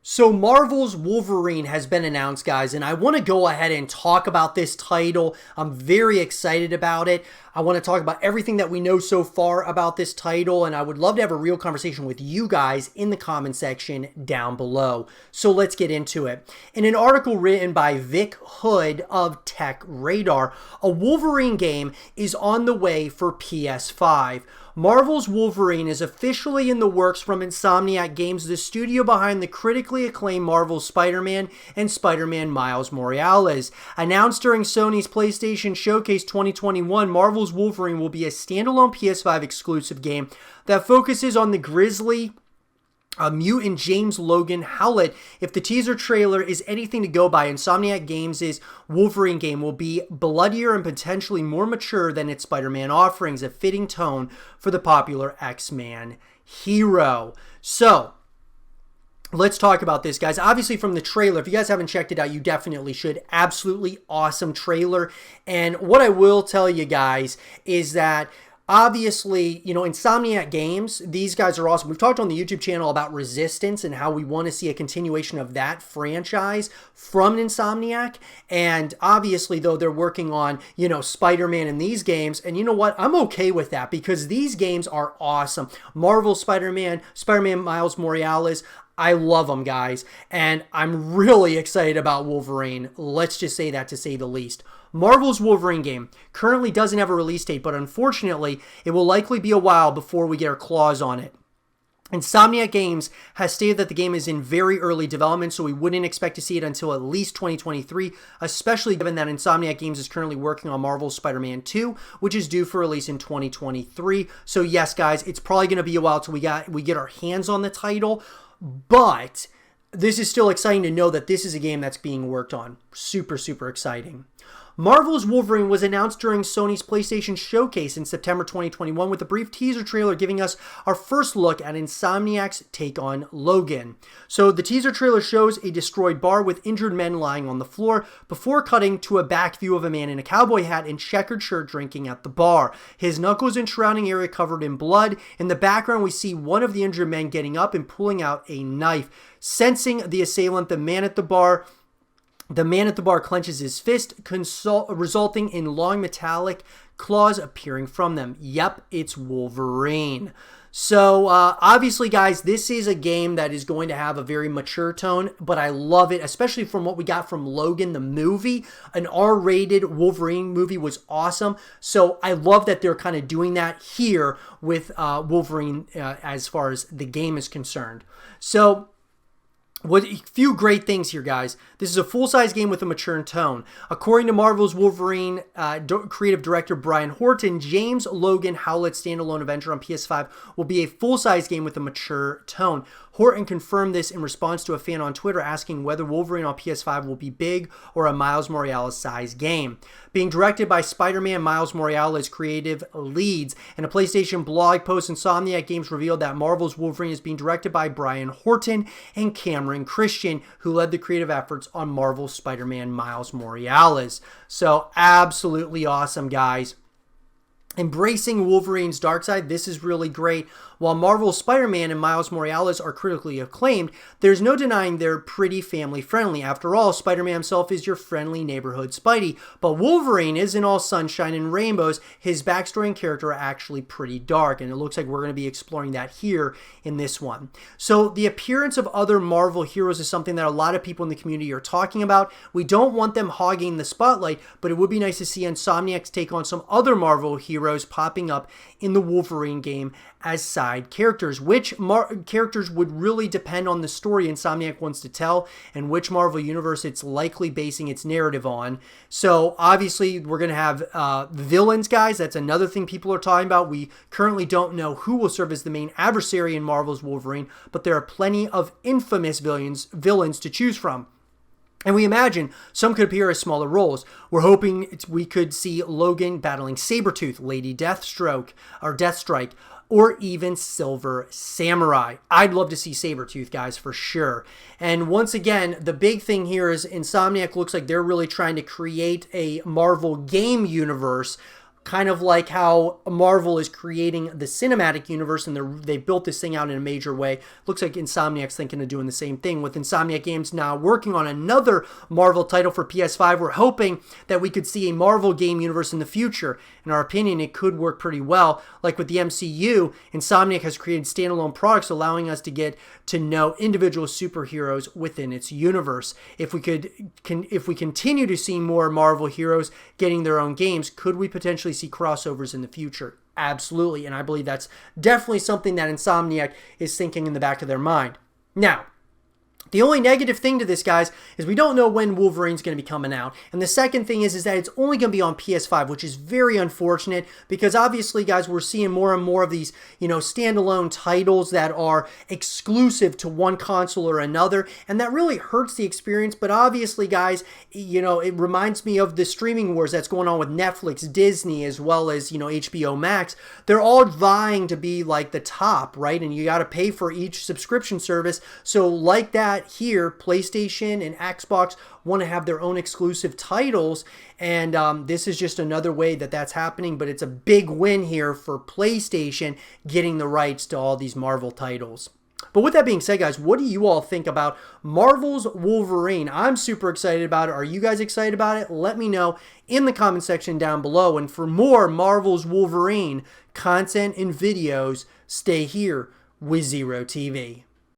So Marvel's Wolverine has been announced, guys, and I want to go ahead and talk about this title. I'm very excited about it. I want to talk about everything that we know so far about this title, and I would love to have a real conversation with you guys in the comment section down below. So let's get into it. In an article written by Vic Hood of Tech Radar, a Wolverine game is on the way for PS5. Marvel's Wolverine is officially in the works from Insomniac Games, the studio behind the critically acclaimed Marvel Spider-Man and Spider-Man Miles Morales. Announced during Sony's PlayStation Showcase 2021, Marvel's Wolverine will be a standalone PS5 exclusive game that focuses on the grisly mutant James Logan Howlett. If the teaser trailer is anything to go by, Insomniac Games' Wolverine game will be bloodier and potentially more mature than its Spider-Man offerings, a fitting tone for the popular X-Man hero. So, let's talk about this, guys. Obviously, from the trailer, if you guys haven't checked it out, you definitely should. Absolutely awesome trailer. And what I will tell you guys is that obviously, you know, Insomniac Games, these guys are awesome. We've talked on the YouTube channel about Resistance and how we want to see a continuation of that franchise from Insomniac. And obviously, though, they're working on, you know, Spider-Man in these games. And you know what? I'm okay with that because these games are awesome. Marvel Spider-Man, Spider-Man Miles Morales, I love them, guys, and I'm really excited about Wolverine. Let's just say that, to say the least. Marvel's Wolverine game currently doesn't have a release date, but unfortunately, it will likely be a while before we get our claws on it. Insomniac Games has stated that the game is in very early development, so we wouldn't expect to see it until at least 2023, especially given that Insomniac Games is currently working on Marvel's Spider-Man 2, which is due for release in 2023. So yes, guys, it's probably going to be a while till we get our hands on the title. But this is still exciting to know that this is a game that's being worked on. Super, super exciting. Marvel's Wolverine was announced during Sony's PlayStation Showcase in September 2021 with a brief teaser trailer giving us our first look at Insomniac's take on Logan. So the teaser trailer shows a destroyed bar with injured men lying on the floor before cutting to a back view of a man in a cowboy hat and checkered shirt drinking at the bar. His knuckles and surrounding area covered in blood. In the background, we see one of the injured men getting up and pulling out a knife. Sensing the assailant, the man at the bar clenches his fist, resulting in long metallic claws appearing from them. Yep, it's Wolverine. So, obviously, guys, this is a game that is going to have a very mature tone, but I love it, especially from what we got from Logan, the movie. An R-rated Wolverine movie was awesome. So, I love that they're kind of doing that here with Wolverine as far as the game is concerned. So, a few great things here, guys. This is a full-size game with a mature tone. According to Marvel's Wolverine creative director Brian Horton, James Logan Howlett's standalone adventure on PS5 will be a full-size game with a mature tone. Horton confirmed this in response to a fan on Twitter asking whether Wolverine on PS5 will be big or a Miles Morales-sized game. Being directed by Spider-Man Miles Morales creative leads. In a PlayStation blog post, Insomniac Games revealed that Marvel's Wolverine is being directed by Brian Horton and Cameron Christian, who led the creative efforts on Marvel's Spider-Man Miles Morales. So absolutely awesome, guys. Embracing Wolverine's dark side, this is really great. While Marvel's Spider-Man and Miles Morales are critically acclaimed, there's no denying they're pretty family-friendly. After all, Spider-Man himself is your friendly neighborhood Spidey, but Wolverine isn't all sunshine and rainbows. His backstory and character are actually pretty dark, and it looks like we're going to be exploring that here in this one. So the appearance of other Marvel heroes is something that a lot of people in the community are talking about. We don't want them hogging the spotlight, but it would be nice to see Insomniac's take on some other Marvel heroes popping up in the Wolverine game as side characters. Which characters would really depend on the story Insomniac wants to tell and which Marvel universe it's likely basing its narrative on. So obviously we're going to have villains, guys. That's another thing people are talking about. We currently don't know who will serve as the main adversary in Marvel's Wolverine, but there are plenty of infamous villains to choose from. And we imagine some could appear as smaller roles. We're hoping we could see Logan battling Sabretooth, Lady Deathstrike, or even Silver Samurai. I'd love to see Sabretooth, guys, for sure. And once again, the big thing here is Insomniac looks like they're really trying to create a Marvel game universe kind of like how Marvel is creating the cinematic universe and they built this thing out in a major way. Looks like Insomniac's thinking of doing the same thing. With Insomniac Games now working on another Marvel title for PS5, we're hoping that we could see a Marvel game universe in the future. In our opinion, it could work pretty well. Like with the MCU, Insomniac has created standalone products allowing us to get to know individual superheroes within its universe. If we continue to see more Marvel heroes getting their own games, could we potentially see crossovers in the future? Absolutely, and I believe that's definitely something that Insomniac is thinking in the back of their mind. Now, the only negative thing to this, guys, is we don't know when Wolverine's going to be coming out. And the second thing is that it's only going to be on PS5, which is very unfortunate because obviously, guys, we're seeing more and more of these, standalone titles that are exclusive to one console or another. And that really hurts the experience. But obviously, guys, it reminds me of the streaming wars that's going on with Netflix, Disney, as well as, HBO Max. They're all vying to be like the top, right? And you got to pay for each subscription service. So like that, here, PlayStation and Xbox want to have their own exclusive titles, and this is just another way that that's happening, but it's a big win here for PlayStation getting the rights to all these Marvel titles. But with that being said, guys, what do you all think about Marvel's Wolverine? I'm super excited about it. Are you guys excited about it? Let me know in the comment section down below. And for more Marvel's Wolverine content and videos, stay here with Zero TV.